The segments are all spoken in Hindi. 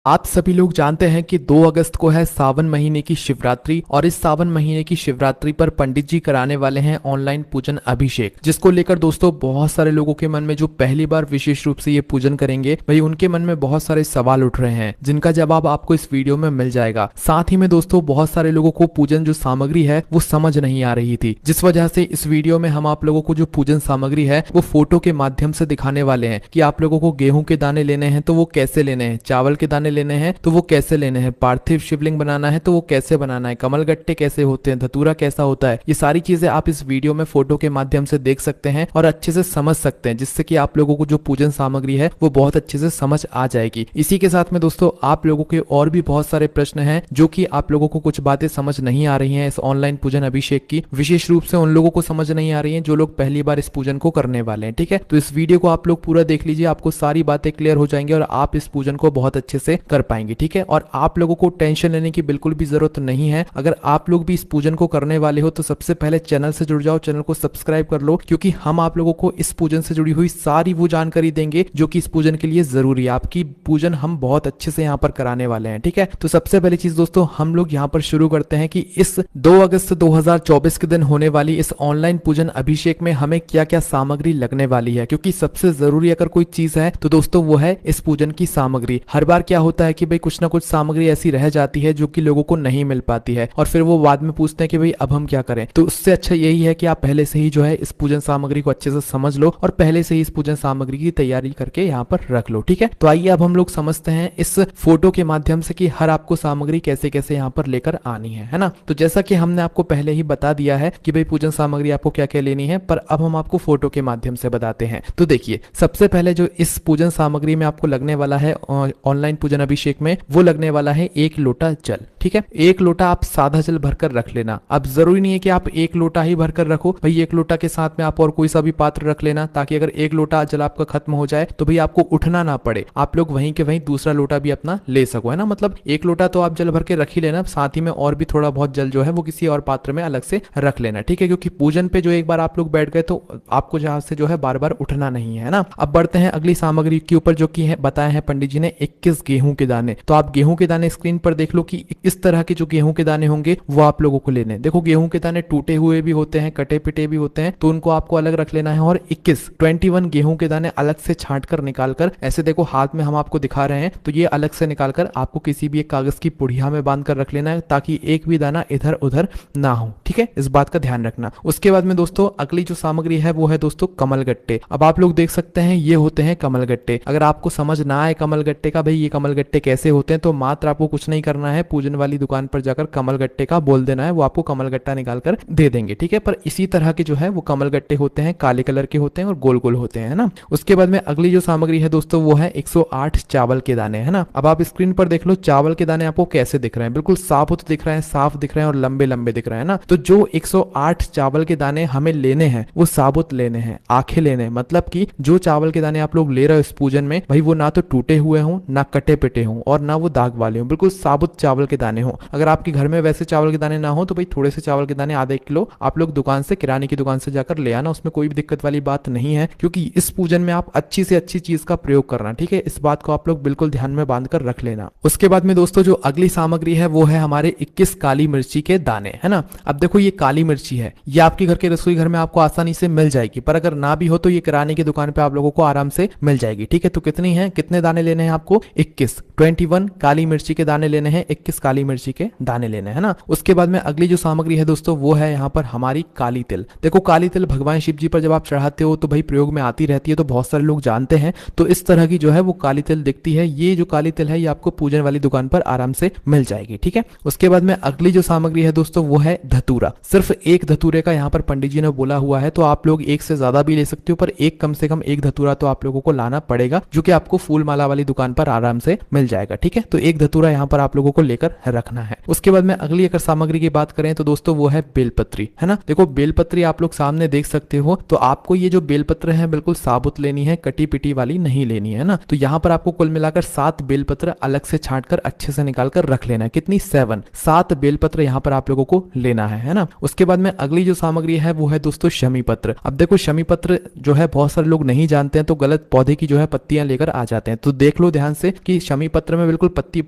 आप सभी लोग जानते हैं कि 2 अगस्त को है सावन महीने की शिवरात्रि और इस सावन महीने की शिवरात्रि पर पंडित जी कराने वाले हैं ऑनलाइन पूजन अभिषेक, जिसको लेकर दोस्तों बहुत सारे लोगों के मन में जो पहली बार विशेष रूप से ये पूजन करेंगे भाई उनके मन में बहुत सारे सवाल उठ रहे हैं जिनका जवाब आपको इस वीडियो में मिल जाएगा। साथ ही में दोस्तों बहुत सारे लोगों को पूजन जो सामग्री है वो समझ नहीं आ रही थी, जिस वजह से इस वीडियो में हम आप लोगों को जो पूजन सामग्री है वो फोटो के माध्यम से दिखाने वाले हैं कि आप लोगों को गेहूं के दाने लेने हैं तो वो कैसे लेने हैं, चावल के दाने लेने हैं तो वो कैसे लेने हैं, पार्थिव शिवलिंग बनाना है तो वो कैसे बनाना है, कमल गट्टे कैसे होते हैं, धतूरा कैसा होता है, ये सारी चीजें आप इस वीडियो में फोटो के माध्यम से देख सकते हैं और अच्छे से समझ सकते हैं, जिससे कि आप लोगों को जो पूजन सामग्री है वो बहुत अच्छे से समझ आ जाएगी। इसी के साथ में दोस्तों आप लोगों के और भी बहुत सारे प्रश्न हैं जो कि आप लोगों को कुछ बातें समझ नहीं आ रही हैं इस ऑनलाइन पूजन अभिषेक की, विशेष रूप से उन लोगों को समझ नहीं आ रही है जो लोग पहली बार इस पूजन को करने वाले हैं। ठीक है, तो इस वीडियो को आप लोग पूरा देख लीजिए, आपको सारी बातें क्लियर हो जाएंगी और आप इस पूजन को बहुत अच्छे से कर पाएंगे। ठीक है, और आप लोगों को टेंशन लेने की बिल्कुल भी जरूरत नहीं है। अगर आप लोग भी इस पूजन को करने वाले हो तो सबसे पहले चैनल से जुड़ जाओ, चैनल को सब्सक्राइब कर लो, क्योंकि हम आप लोगों को इस पूजन से जुड़ी हुई सारी वो जानकारी देंगे जो कि इस पूजन के लिए जरूरी है। आपकी पूजन हम बहुत अच्छे से यहाँ पर कराने वाले हैं। ठीक है, तो सबसे पहली चीज दोस्तों हम लोग यहाँ पर शुरू करते हैं कि इस 2 अगस्त 2024 के दिन होने वाली इस ऑनलाइन पूजन अभिषेक में हमें क्या क्या सामग्री लगने वाली है, क्योंकि सबसे जरूरी अगर कोई चीज है तो दोस्तों वो है इस पूजन की सामग्री। हर बार क्या होता है कि भाई कुछ ना कुछ सामग्री ऐसी रह जाती है जो कि लोगों को नहीं मिल पाती है और फिर वो बाद में पूछते हैं कि भाई अब हम क्या करें। तो उससे अच्छा यही है कि आप पहले से ही जो है इस पूजन सामग्री को अच्छे से समझ लो और पहले से ही इस पूजन सामग्री की तैयारी करके यहाँ पर रख लो। ठीक है, तो आइए अब हम लोग समझते हैं इस फोटो के माध्यम से कि हर आपको सामग्री कैसे कैसे यहाँ पर लेकर आनी है ना। तो जैसा कि हमने आपको पहले ही बता दिया है कि भाई पूजन सामग्री आपको क्या क्या लेनी है, पर अब हम आपको फोटो के माध्यम से बताते हैं। तो देखिए सबसे पहले जो इस पूजन सामग्री में आपको लगने वाला है ऑनलाइन पूजन अभिषेक में, वो लगने वाला है 1 लोटा जल। ठीक है, 1 लोटा आप सादा जल भरकर रख लेना। अब जरूरी नहीं है कि आप 1 लोटा ही भरकर रखो भाई, 1 लोटा के साथ में आप और कोई सा भी पात्र रख लेना, ताकि अगर 1 लोटा जल आपका खत्म हो जाए तो भाई आपको उठना ना पड़े, आप लोग वहीं के वहीं दूसरा लोटा भी अपना ले सको, है ना। मतलब 1 लोटा तो आप जल भर के रख ही लेना, साथ ही में और भी थोड़ा बहुत जल जो है वो किसी और पात्र में अलग से रख लेना। ठीक है, क्योंकि पूजन पे जो एक बार आप लोग बैठ गए तो आपको जहां से जो है बार बार उठना नहीं है ना। अब बढ़ते हैं अगली सामग्री के ऊपर, जो कि है बताया है पंडित जी ने 21 गेहूं के दाने। तो आप गेहूं के दाने स्क्रीन पर देख लो कि इस तरह के जो गेहूं के दाने होंगे वो आप लोगों को लेने। देखो गेहूं के दाने टूटे हुए भी होते हैं, कटे पिटे भी होते हैं, तो उनको आपको अलग रख लेना है। और 21 गेहूं के दाने अलग से छांट कर निकाल कर, ऐसे देखो हाथ में हम आपको दिखा रहे हैं, तो ये अलग से निकाल कर आपको किसी भी एक कागज की पुड़िया में बांध कर रख लेना है, ताकि एक भी दाना इधर उधर ना हो। ठीक है, इस बात का ध्यान रखना। उसके बाद में दोस्तों अगली जो सामग्री है वो है दोस्तों कमल गट्टे। अब आप लोग देख सकते हैं ये होते हैं कमल गट्टे। अगर आपको समझ ना आए कमल गट्टे का भाई ये कमल गट्टे कैसे होते हैं, तो मात्र आपको कुछ नहीं करना है, पूजन वाली दुकान पर जाकर कमल गट्टे का बोल देना है, वो आपको कमल गट्टा निकाल कर दे देंगे। ठीक है, पर इसी तरह के जो है वो कमल गट्टे होते हैं, काले कलर के होते हैं और गोल गोल होते हैं ना। उसके बाद में अगली जो सामग्री है दोस्तों वो है 108 चावल के दाने, है ना। अब आप स्क्रीन पर देख लो चावल के दाने आपको कैसे दिख रहे हैं, बिल्कुल साबुत दिख रहे हैं, साफ दिख रहे हैं और लंबे लंबे दिख रहे हैं ना। तो जो 108 चावल के दाने हमें लेने हैं वो साबुत लेने हैं, आंखें लेने हैं। मतलब कि जो चावल के दाने आप लोग ले रहे हो इस पूजन में भाई वो ना तो टूटे हुए हों, ना कटे पिटे हों और ना वो दाग वाले हों, बिल्कुल साबुत चावल के दाने हों। अगर आपके घर में वैसे चावल के दाने ना हो तो भाई थोड़े से चावल के दाने आधा 1 किलो आप लोग दुकान से, किराने की दुकान से जाकर ले आना, उसमें कोई भी दिक्कत वाली बात नहीं है, क्योंकि इस पूजन में आप अच्छी से अच्छी चीज का प्रयोग करना। ठीक है, इस बात को आप लोग बिल्कुल ध्यान में बांध कर रख लेना। उसके बाद में दोस्तों जो अगली सामग्री है वो है हमारे 21 काली मिर्ची के दाने, है ना। अब देखो ये काली मिर्ची है, ये आपके घर के रसोई घर में आपको आसानी से मिल जाएगी, पर अगर ना भी हो तो ये किराने की दुकान पे आप लोगों को आराम से मिल जाएगी। ठीक है, तो कितनी है, कितने दाने लेने हैं आपको, 21 काली मिर्ची के दाने लेने हैं, 21 काली मिर्ची के दाने लेने हैं ना। उसके बाद में अगली जो सामग्री है दोस्तों वो है यहाँ पर हमारी काली तिल। देखो काली तिल भगवान शिव जी पर जब आप चढ़ाते हो तो भाई प्रयोग में आती रहती है, तो बहुत सारे लोग जानते हैं। तो इस तरह की जो है वो काली तिल दिखती है। ये जो काली तिल है ये आपको पूजन वाली दुकान पर आराम से मिल जाएगी। ठीक है, उसके बाद में अगली जो सामग्री है दोस्तों वो है धतूरा। सिर्फ 1 धतूरे का यहाँ पर पंडित जी ने बोला हुआ है, तो आप लोग 1 से ज्यादा भी ले सकते हो, पर एक कम से कम 1 धतूरा तो आप लोगों को लाना पड़ेगा, जो कि आपको फूल माला वाली दुकान पर आराम से मिल जाएगा। ठीक है, तो 1 धतूरा यहाँ पर आप लोगों को लेकर रखना है। उसके बाद में अगली अगर सामग्री की बात करें तो दोस्तों वो है बेलपत्री, है ना। देखो बेलपत्री आप लोग सामने देख सकते हो, तो आपको ये जो बेलपत्र है बिल्कुल साबुत लेनी है, कटी पिटी वाली नहीं लेनी है ना। तो यहाँ पर आपको कुल मिलाकर 7 बेलपत्र अलग से छांट कर अच्छे से निकाल कर रख लेना है। कितनी, 7 बेलपत्र यहाँ पर आप लोगों को लेना है ना। उसके बाद में अगली जो सामग्री है वो है दोस्तों शमी पत्र। अब देखो शमी पत्र जो है बहुत सारे लोग नहीं जानते हैं, तो गलत पौधे की जो है पत्तियां लेकर आ जाते हैं। तो देख लो ध्यान से कि शमी पत्र में बिल्कुल पतली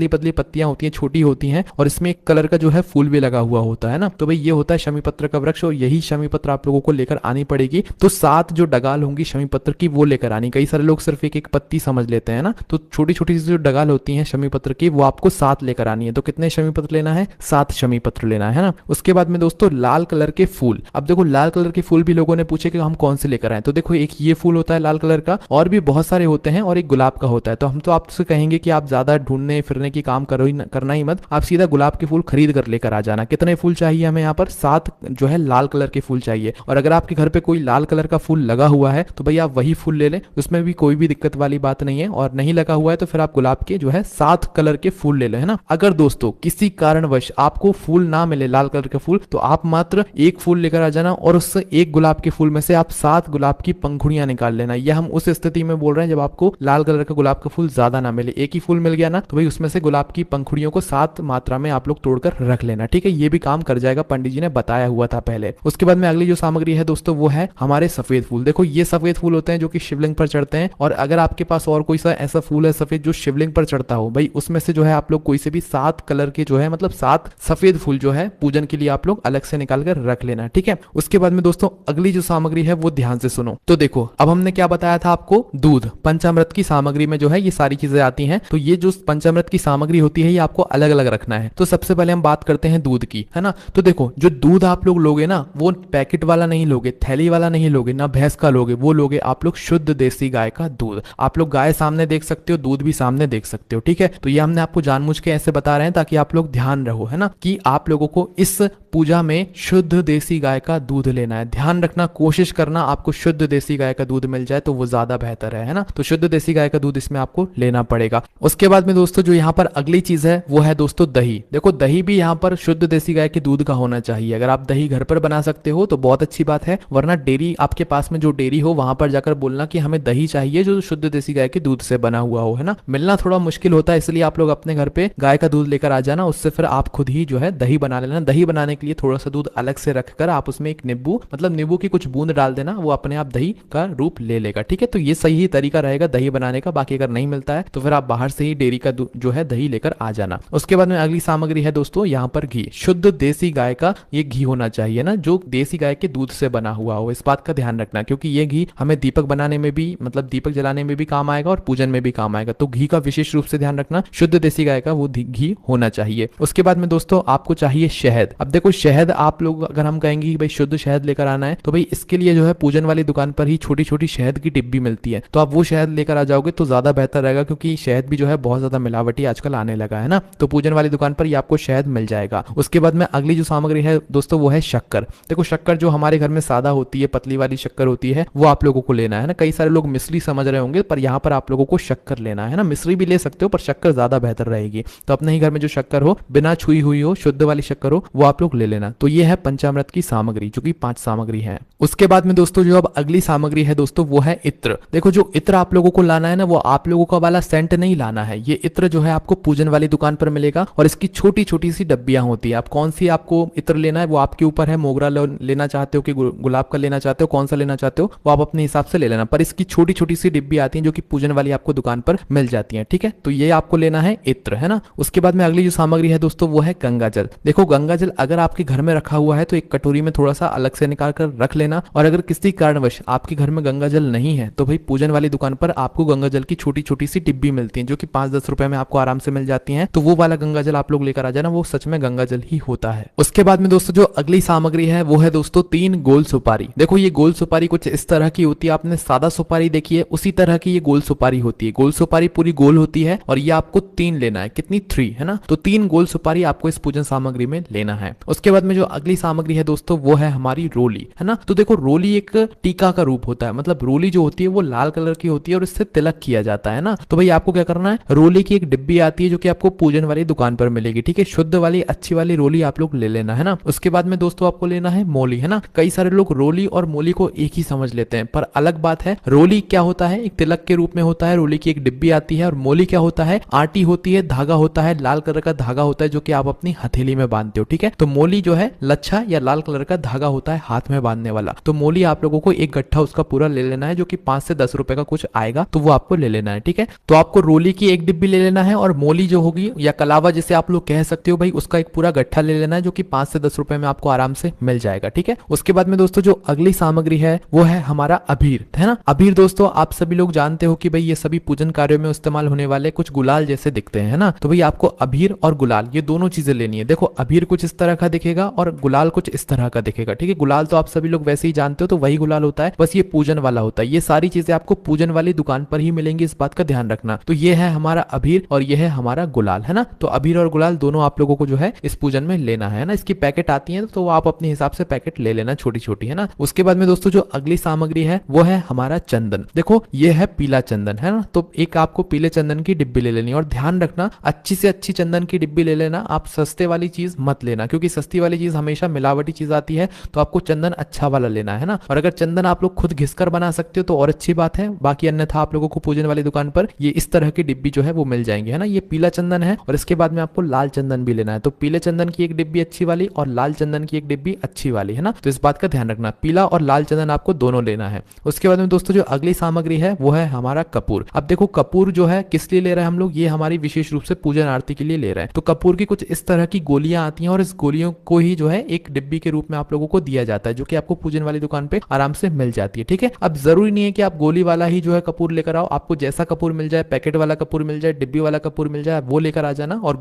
पतली पत्तियां होती हैं, छोटी होती हैं, और इसमें एक कलर का जो है फूल भी लगा हुआ होता है ना। तो भाई ये होता है शमी पत्र का वृक्ष, और यही शमी पत्र आप लोगों को लेकर आनी पड़ेगी। तो 7 जो डगाल होंगी शमी पत्र की वो लेकर आनी। कई सारे लोग सिर्फ एक एक पत्ती समझ लेते हैं ना, तो छोटी छोटी सी जो डगाल होती है शमी पत्र की वो आपको 7 लेकर आनी है। तो कितने शमी पत्र लेना है? 7 शमी पत्र लेना है ना। उसके बाद में दोस्तों लाल कलर के फूल। अब देखो लाल कलर के फूल भी लोगों ने पूछे कि हम कौन से लेकर आए, तो देखो एक ये फूल होता है लाल कलर का, और भी बहुत सारे होते हैं, और एक गुलाब का होता है। तो हम तो आपसे कहेंगे कि आप ज्यादा ढूंढने फिरने की काम करना ही मत, आप सीधा गुलाब के फूल खरीद कर लेकर आ जाना। कितने फूल चाहिए हमें यहाँ पर? 7 जो है लाल कलर के फूल चाहिए। और अगर आपके घर पे कोई लाल कलर का फूल लगा हुआ है तो भैया आप वही फूल ले लें, उसमें भी कोई भी दिक्कत वाली बात नहीं है। और नहीं लगा हुआ है तो फिर आप गुलाब के जो है 7 कलर के फूल ले लें, है ना। अगर दोस्तों किसी कारणवश आपको फूल ना मिले लाल कलर के फूल, तो आप मात्र एक फूल लेकर आ जाना, और उस एक गुलाब के फूल में से आप 7 गुलाब की पंखुड़ियां निकाल लेना। यह हम उस स्थिति में बोल रहे हैं जब आपको लाल कलर का गुलाब का फूल ज्यादा ना मिले। एक ही फूल मिल गया ना, तो भाई उसमें से गुलाब की पंखुड़ियों को 7 मात्रा में आप लोग तोड़कर रख लेना, ठीक है। ये भी काम कर जाएगा, पंडित जी ने बताया हुआ था पहले। उसके बाद में अगली जो सामग्री है दोस्तों वो है हमारे सफेद फूल। देखो ये सफेद फूल होते हैं जो कि शिवलिंग पर चढ़ते हैं, और अगर आपके पास और कोई सा ऐसा फूल है सफेद जो शिवलिंग पर चढ़ता हो, भाई उसमें से जो है आप लोग कोई से भी 7 कलर के जो है मतलब 7 सफेद फूल जो है पूजन के लिए आप लोग अलग से निकाल कर रख लेना, ठीक है। उसके बाद में दोस्तों अगली जो सामग्री है वो ध्यान से सुनो। तो देखो अब हमने क्या बताया था आपको, दूध। पंचामृत की सामग्री में जो है ये सारी चीजें आती हैं। तो ये जो पंचामृत की सामग्री होती है ये आपको अलग अलग रखना है। तो सबसे पहले हम बात करते हैं दूध की, है ना। तो देखो जो दूध आप लोग लोगे ना वो पैकेट वाला नहीं लोगे, थैली वाला नहीं लोगे, ना भैंस का लोगे, वो लोगे आप लोग शुद्ध देसी गाय का दूध। आप लोग गाय सामने देख सकते हो, दूध भी सामने देख सकते हो, ठीक है। तो ये हमने आपको जानबूझ के ऐसे बता रहे हैं ताकि आप लोग ध्यान रहो, है ना, कि आप लोगों को इस पूजा में शुद्ध देसी गाय का दूध लेना है। ध्यान रखना, कोशिश करना आपको शुद्ध देसी गाय का दूध मिल जाए तो वो ज्यादा बेहतर है ना। तो शुद्ध देसी गाय का दूध इसमें आपको लेना पड़ेगा। उसके बाद में दोस्तों जो यहाँ पर अगली चीज है वो है दोस्तों दही। देखो दही भी यहाँ पर शुद्ध देसी गाय के दूध का होना चाहिए। अगर आप दही घर पर बना सकते हो तो बहुत अच्छी बात है, वरना डेयरी आपके पास में जो डेयरी हो वहां पर जाकर बोलना कि हमें दही चाहिए जो शुद्ध देसी गाय के दूध से बना हुआ हो, है ना। मिलना थोड़ा मुश्किल होता है, इसलिए आप लोग अपने घर पे गाय का दूध लेकर आ जाना, उससे फिर आप खुद ही जो है दही बना लेना। दही बनाने के लिए थोड़ा सा दूध अलग से रखकर आप उसमें एक नींबू मतलब नींबू की कुछ बूंद डाल देना, वो अपने आप दही का रूप ले लेगा, ठीक है। तो ये सही तरीका रहेगा दही बनाने का। बाकी अगर नहीं मिलता है तो फिर आप बाहर से ही डेयरी का जो है दही लेकर आ जाना। उसके बाद में अगली सामग्री है दोस्तों यहाँ पर घी। शुद्ध देसी गाय का ये घी होना चाहिए ना, जो देसी गाय के दूध से बना हुआ हो। इस बात का ध्यान रखना क्योंकि ये घी हमें दीपक बनाने में भी मतलब दीपक जलाने में भी काम आएगा और पूजन में भी काम आएगा। तो घी का विशेष रूप से ध्यान रखना, शुद्ध देसी गाय का वो घी होना चाहिए। उसके बाद में दोस्तों आपको चाहिए शहद। अब देखो शहद आप लोग अगर हम कहेंगे कि भाई शुद्ध शहद लेकर आना है तो भाई इसके लिए जो है पूजन वाली दुकान पर ही छोटी छोटी शहद की डिब्बी मिलती है, तो आप वो शहद लेकर आ जाओगे तो ज्यादा बेहतर रहेगा, क्योंकि शहद भी जो है बहुत ज्यादा मिलावटी आजकल आने लगा है ना। तो पूजन वाली दुकान पर ही आपको शहद मिल जाएगा। उसके बाद में अगली जो सामग्री है दोस्तों वो है शक्कर। देखो शक्कर जो हमारे घर में सादा होती है, पतली वाली शक्कर होती है, वो आप लोगों को लेना है ना। कई सारे लोग मिश्री समझ रहे होंगे पर यहाँ पर आप लोगों को शक्कर लेना है ना। मिश्री भी ले सकते हो पर शक्कर ज्यादा बेहतर रहेगी। तो अपने ही घर में जो शक्कर हो, बिना छुई हुई हो, शुद्ध वाली शक्कर हो, वो आप लोग ले लेना। तो ये है पंचामृत की सामग्री जो कि 5 सामग्री है। उसके बाद में दोस्तों जो अब अगली सामग्री है दोस्तों वो है इत्र। देखो जो इत्र आप लोगों को लाना है ना वो आप लोगों का वाला सेंट नहीं लाना है। ये इत्र जो है आपको पूजन वाली दुकान पर मिलेगा और इसकी छोटी छोटी सी डब्बियां होती है। आप कौन सी आपको इत्र लेना है वो आपके ऊपर है। मोगरा लेना चाहते हो कि गुलाब का लेना चाहते हो, कौन सा लेना चाहते हो वो आप अपने हिसाब से ले लेना। पर इसकी छोटी छोटी सी डिब्बी आती है जो कि पूजन वाली आपको दुकान पर मिल जाती है, ठीक है। तो ये आपको लेना है इत्र, है ना। उसके बाद में अगली जो सामग्री है दोस्तों वो है गंगा जल। देखो गंगा जल अगर आपके घर में रखा हुआ है तो एक कटोरी में थोड़ा सा अलग से निकाल कर रख लेना, और अगर किसी कारणवश आपके घर में गंगा जल नहीं है तो भाई पूजन वाली दुकान पर आपको गंगा जल की छोटी छोटी सी डिब्बी मिलती है जो कि 5-10 रुपए में आपको आराम से मिल जाती हैं। तो वो वाला गंगा जल आप लोग लेकर आ जाना, वो सच में गंगा जल ही होता है। उसके बाद में दोस्तों जो अगली सामग्री है वो है दोस्तों 3 गोल सुपारी। देखो ये गोल सुपारी कुछ इस तरह की होती है, आपने सादा सुपारी देखी है उसी तरह की ये गोल सुपारी होती है। गोल सुपारी पूरी गोल होती है और ये आपको 3 लेना है। कितनी? 3, है ना। तो 3 गोल सुपारी आपको इस पूजन सामग्री में लेना है। उसके बाद में जो अगली सामग्री है दोस्तों वो है हमारी रोली, है ना। तो देखो रोली एक टीका का रूप होता है, मतलब रोली जो होती है वो लाल कलर की होती है और इससे तिलक किया जाता है ना। तो भाई आपको क्या करना है, रोली की एक डिब्बी आती है जो कि आपको पूजन वाली दुकान पर मिलेगी, ठीक है। शुद्ध वाली अच्छी वाली रोली आप लोग ले लेना, है ना। उसके बाद में दोस्तों आपको लेना है मोली, है ना। कई सारे लोग रोली और मोली को एक ही समझ लेते हैं, पर अलग बात है। रोली क्या होता है, एक तिलक के रूप में होता है, रोली की एक डिब्बी आती है। और मोली क्या होता है, आटी होती है, धागा होता है, लाल कलर का धागा होता है जो कि आप अपनी हथेली में बांधते हो, ठीक है। तो मोली जो है लच्छा या लाल कलर का धागा होता है हाथ में बांधने वाला। तो मोली आप लोगों को एक गट्ठा उसका पूरा ले लेना है जो कि 5 से 10 रुपए का कुछ आएगा, तो वो आपको ले लेना है, ठीक है। तो आपको रोली की एक डिब्बी ले लेना है, और मोली जो होगी या कलावा जिसे आप लोग कह सकते हो भाई, उसका एक पूरा गट्ठा ले लेना है, जो कि 5 से 10 रुपए में आपको आराम से मिल जाएगा। ठीक है, उसके बाद में दोस्तों जो अगली सामग्री है वो है हमारा अबीर, है ना। अबीर दोस्तों आप सभी लोग जानते हो कि भाई ये सभी पूजन कार्यों में इस्तेमाल होने वाले कुछ गुलाल जैसे दिखते हैं, है ना। तो भाई आपको अबीर और गुलाल ये दोनों चीजें लेनी है। देखो अबीर कुछ इस तरह का दिखेगा और गुलाल कुछ इस तरह का दिखेगा। ठीक है, गुलाल तो आप सभी लोग वैसे ही जानते हो, तो वही गुलाल होता है, बस ये पूजन वाला होता है। ये सारी चीजें आपको पूजन वाली दुकान पर ही मिलेंगी, इस बात का ध्यान रखना। तो ये है हमारा अबीर और ये है हमारा गुलाल, है ना। तो अबीर और गुलाल दोनों आप लोगों को जो है इस पूजन में लेना है ना। इसकी पैकेट आती है तो आप अपने हिसाब से पैकेट ले लेना, छोटी छोटी, है ना। उसके बाद में दोस्तों जो अगली सामग्री है वो है हमारा चंदन। देखो ये है पीला चंदन, है ना। तो एक आपको पीले चंदन की डिब्बी ले लेनी है, और ध्यान रखना अच्छी से अच्छी चंदन की डिब्बी ले लेना। आप सस्ते वाली चीज मत लेना, क्योंकि सस्ती वाली चीज हमेशा मिलावटी चीज आती है। तो आपको चंदन अच्छा वाला लेना है ना। और अगर चंदन आप लोग खुद घिसकर बना सकते हो तो और अच्छी बात है, बाकी अन्यथा आप लोगों को पूजन वाली दुकान पर ये इस तरह की डिब्बी जो है वो मिल जाएंगे, है ना। ये पीला चंदन है, और इसके बाद में आपको लाल चंदन भी लेना है। तो पीले चंदन की एक डिब्बी अच्छी वाली और लाल चंदन की एक डिब्बी अच्छी वाली, है ना। तो इस बात का ध्यान रखना, पीला और लाल चंदन आपको दोनों लेना है। उसके बाद में दोस्तों जो अगली सामग्री है वो है हमारा कपूर। अब देखो कपूर जो है किस लिए ले रहे हैं हम लोग, ये हमारी विशेष रूप से पूजन आरती के लिए ले रहे हैं। तो कपूर की कुछ इस तरह की गोलियां आती हैं, और इस गोलियों को ही जो है एक डिब्बी के रूप में आप लोगों को दिया जाता है, जो कि आपको पूजन वाली दुकान पे आराम से मिल जाती है। ठीक है, अब जरूरी नहीं है कि आप गोली वाला ही जो है कपूर लेकर आओ। आपको जैसा कपूर मिल जाए, पैकेट वाला कपूर मिल जाए, डिब्बी वाला कपूर मिल जाए, वो लेकर आ जाना। और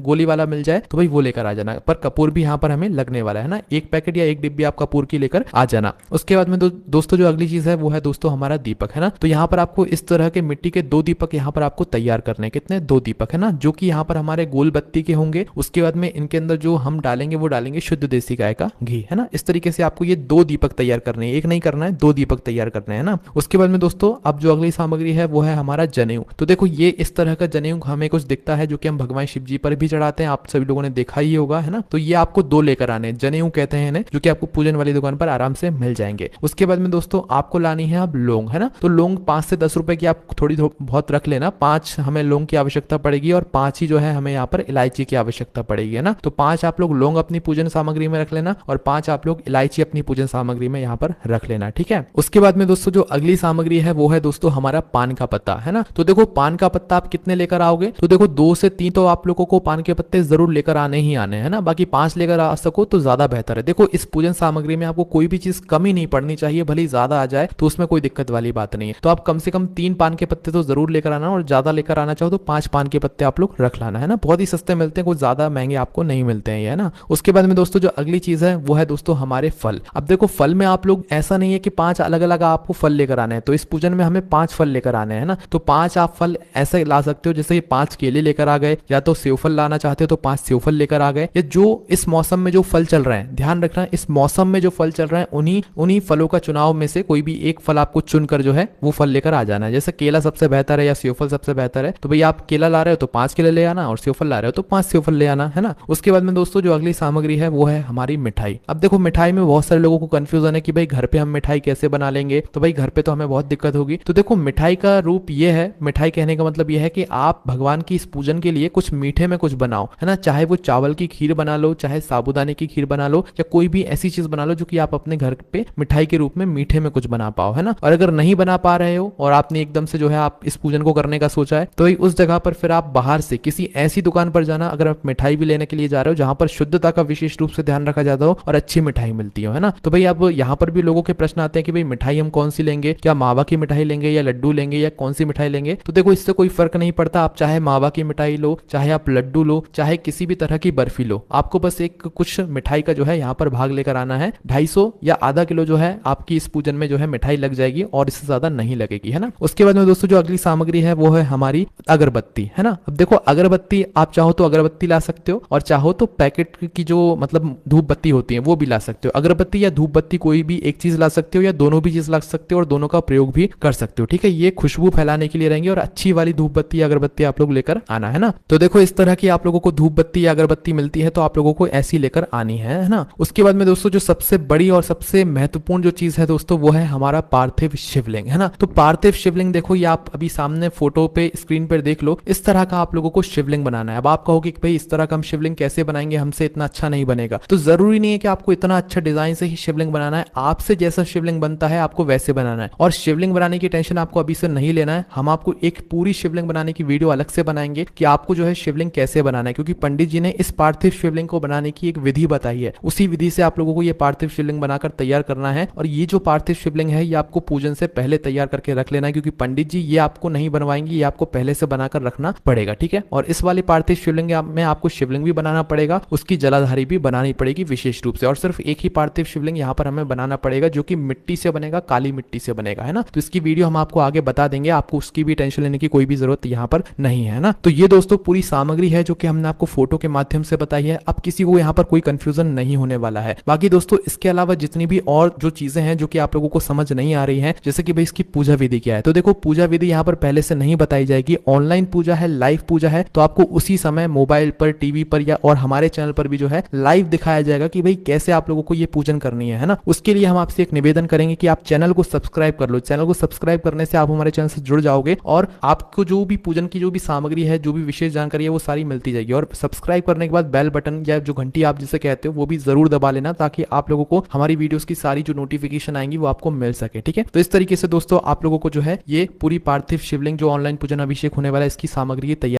गोली वाला मिल जाए तो भाई वो लेकर आ जाना, पर कपूर भी यहाँ पर हमें लगने वाला है ना। एक पैकेट या एक डिब्बी आप कपूर की लेकर आ जाना। उसके बाद में दोस्तों जो अगली चीज है वो है दोस्तों हमारा दीपक, है ना। तो यहाँ पर आपको इस तरह के मिट्टी के 2 दीपक यहाँ पर आपको तैयार करने हैं। कितने? 2 दीपक, है ना, जो कि यहाँ पर हमारे गोल बत्ती के होंगे। उसके बाद में इनके अंदर जो हम डालेंगे वो डालेंगे शुद्ध देसी गाय का घी, है ना। इस तरीके से आपको ये 2 दीपक तैयार करने हैं, एक नहीं करना है, 2 दीपक तैयार करने हैं ना। उसके बाद में दोस्तों अब जो अगली सामग्री है वो है हमारा जनेऊ। तो देखो ये इस तरह का जनेऊ हमें कुछ दिखता है, जो कि हम भगवान शिव जी पर भी चढ़ाते हैं, आप सभी लोगों ने देखा ही होगा, है ना। तो ये आपको 2 लेकर आने, जनेऊ कहते हैं इन्हें, जो कि आपको पूजन वाली दुकान पर आराम से मिल जाएंगे। उसके बाद में दोस्तों आपको लानी है अब लौंग, है ना। तो लौंग 5 से 10 रुपए की आप थोड़ी बहुत रख लेना। 5 हमें लौंग की आवश्यकता पड़ेगी, और 5 ही जो है हमें यहाँ पर इलायची की आवश्यकता पड़ेगी, है ना। तो 5 आप लोग लौंग अपनी पूजन सामग्री में रख लेना, और 5 आप लोग इलायची अपनी पूजन सामग्री में यहाँ पर रख लेना। ठीक है, उसके बाद में दोस्तों जो अगली सामग्री है वो है दोस्तों हमारा पान का पत्ता, है ना। तो देखो पान का पत्ता आप कितने लेकर आओगे, तो देखो 2 से 3 तो आप लोगों को पान के पत्ते जरूर लेकर आने ही आने, है ना। बाकी 5 लेकर आ सको तो ज्यादा बेहतर है। देखो इस पूजन सामग्री में आपको कोई भी चीज कमी नहीं पड़नी चाहिए, भले ज्यादा आ जाए तो उसमें कोई दिक्कत वाली बात नहीं है। तो आप कम से कम 3 पान के पत्ते तो जरूर लेकर आना, और ज्यादा लेकर आना चाहो तो 5 पान के पत्ते आप लोग रख लाना, है ना। बहुत ही सस्ते मिलते हैं, कुछ ज्यादा महंगे आपको नहीं मिलते हैं, है ना। उसके बाद में दोस्तों जो अगली चीज है वो है दोस्तों हमारे फल। अब देखो फल में आप लोग ऐसा नहीं है कि 5 अलग अलग आपको फल लेकर आने हैं, तो इस पूजन में हमें 5 फल लेकर आने हैं ना। तो 5 आप फल ऐसे ला सकते हो, जैसे 5 केले लेकर आ गए, या तो सेव फल लाना चाहते हो तो 5 सेव फल लेकर आ गए। या जो इस मौसम में जो फल चल रहे हैं, ध्यान रखना इस मौसम में जो फल चल रहे हैं उन्हीं फलों का चुनाव में से कोई भी एक फल आपको चुनकर जो है वो फल लेकर आ जाना है। जैसे केला सबसे बेहतर है या सेव फल सबसे बेहतर है, तो भाई आप केला ला रहे हो तो 5 केले ले आना, और सेव फल ला रहे हो तो 5 सेव फल ले आना, है ना। उसके बाद में दोस्तों जो अगली सामग्री है वो है हमारी मिठाई। अब देखो मिठाई में बहुत सारे लोगों को कंफ्यूजन है कि भाई घर पे हम मिठाई कैसे बना लेंगे, तो भाई घर पे तो हमें बहुत दिक्कत होगी। तो देखो मिठाई का रूप ये है, मिठाई कहने का मतलब ये है कि आप भगवान की इस पूजन के लिए कुछ मीठे में कुछ बनाओ, है ना। चाहे वो चावल की खीर बना लो, चाहे साबूदाने की खीर बना लो, या कोई भी ऐसी चीज बना लो जो कि आप अपने घर पे मिठाई के रूप में मीठे में कुछ बना पाओ, है ना। और अगर नहीं बना पा रहे हो और आपने एकदम से जो है आप इस पूजन को करने का सोचा है, तो उस जगह पर फिर आप बाहर से किसी ऐसी दुकान पर जाना, अगर आप मिठाई भी लेने के लिए जा रहे हो जहां पर शुद्धता का विशेष रूप से ध्यान रखा जाता हो और अच्छी मिठाई मिलती हो, है ना। तो भाई अब यहाँ पर भी लोगों के प्रश्न आते हैं कि भाई मिठाई हम कौन सी लेंगे, क्या मावा की मिठाई लेंगे या लड्डू लेंगे या कौन सी मिठाई लेंगे। तो देखो इससे कोई फर्क नहीं पड़ता, आप चाहे मावा की मिठाई लो, चाहे आप लड्डू लो, चाहे किसी भी तरह की बर्फी लो, आपको बस एक कुछ मिठाई का जो है यहाँ पर भाग लेकर आना है। 250 या आधा किलो जो है आपकी इस पूजन में जो है मिठाई लग जाएगी, और इससे ज्यादा नहीं लगेगी, है ना। उसके बाद में दोस्तों जो अगली सामग्री है वो है हमारी अगरबत्ती, है ना। अब देखो अगरबत्ती आप चाहो तो अगरबत्ती ला सकते हो, और चाहो तो पैकेट की जो मतलब धूप बत्ती होती है वो भी ला सकते हो। अगरबत्ती या धूप बत्ती कोई भी एक चीज ला सकते हो, या दोनों भी चीज ला सकते हो, और दोनों का प्रयोग भी कर सकते हो। ठीक है, ये खुशबू फैलाने के लिए रहेंगे, और अच्छी वाली धूप बत्ती या अगरबत्ती आप लोग लेकर आना, है ना। तो देखो इस तरह की आप लोगों को धूप बत्ती या अगरबत्ती मिलती है, तो आप लोगों को ऐसी लेकर आनी है ना। उसके बाद में दोस्तों जो सबसे बड़ी और सबसे महत्वपूर्ण जो चीज है दोस्तों वो है हमारा पार्थिव शिवलिंग, है ना। तो पार्थिव शिवलिंग देखो ये आप अभी सामने फोटो पे स्क्रीन पर देख लो, इस तरह का आप लोगों को शिवलिंग बनाना है। अब आप कहोगे कि भाई इस तरह का हम शिवलिंग कैसे बनाएंगे, हमसे इतना अच्छा नहीं बनेगा। तो जरूरी नहीं है कि आपको इतना अच्छा डिजाइन से ही शिवलिंग बनाना है, आपसे जैसा शिवलिंग बनता है आपको वैसे बनाना है। और शिवलिंग बनाने की टेंशन आपको अभी से नहीं लेना है, हम आपको एक पूरी शिवलिंग बनाने की वीडियो अलग से बनाएंगे कि आपको जो है शिवलिंग कैसे बनाना है, क्योंकि पंडित जी ने इस पार्थिव शिवलिंग को बनाने की एक विधि बताई है। उसी विधि से आप लोगों को ये पार्थिव शिवलिंग बनाकर तैयार करना है। और ये जो पार्थिव शिवलिंग है ये आपको पूजन से पहले तैयार करके रख लेना है, क्योंकि पंडित जी ये आपको नहीं बनवाएंगे, ये आपको पहले से बनाकर रखना पड़ेगा, ठीक है। और इस वाले पार्थिव शिवलिंग में आपको शिवलिंग भी बनाना पड़ेगा, उसकी जलाधारी भी बनानी पड़ेगी विशेष रूप से। और सिर्फ एक ही पार्थिव शिवलिंग यहाँ पर हमें बनाना पड़ेगा जो कि मिट्टी से बनेगा, काली मिट्टी से बनेगा, है ना। तो इसकी वीडियो हम आपको आगे बता देंगे, आपको उसकी भी टेंशन लेने की कोई भी जरूरत यहाँ पर नहीं है ना। तो ये दोस्तों पूरी सामग्री है जो कि हमने आपको फोटो के माध्यम से बताई है। अब किसी को यहाँ पर कोई कंफ्यूजन नहीं होने वाला है। बाकी दोस्तों इसके अलावा जितनी भी और जो चीजें हैं जो कि आप लोगों को समझ नहीं आ रही हैं, जैसे कि भाई इसकी पूजा विधि क्या है, तो देखो पूजा विधि यहाँ पर पहले से नहीं बताई जाएगी। ऑनलाइन पूजा है, लाइव पूजा है, तो आपको उसी समय मोबाइल पर, टीवी पर या और हमारे चैनल पर भी जो है लाइव दिखाया जाएगा कि भाई कैसे आप लोगों को ये पूजन करनी है ना। उसके लिए हम आपसे एक निवेदन करेंगे कि आप चैनल को सब्सक्राइब कर लो। चैनल को सब्सक्राइब करने से आप हमारे चैनल से जुड़ जाओगे और आपको जो भी पूजन की जो भी सामग्री है, जो भी विशेष जानकारी है वो सारी मिलती जाएगी। और सब्सक्राइब करने के बाद बेल बटन या जो घंटी आप जिसे कहते हो वो भी जरूर दबा लेना, ताकि आप लोगों को हमारी वीडियोस की सारी जो नोटिफिकेशन आएंगी वो आपको मिल सके, ठीक है। तो इस तरीके से दोस्तों आप लोगों को जो है ये पूरी पार्थिव शिवलिंग जो ऑनलाइन पूजन अभिषेक होने वाला है इसकी सामग्री तैयार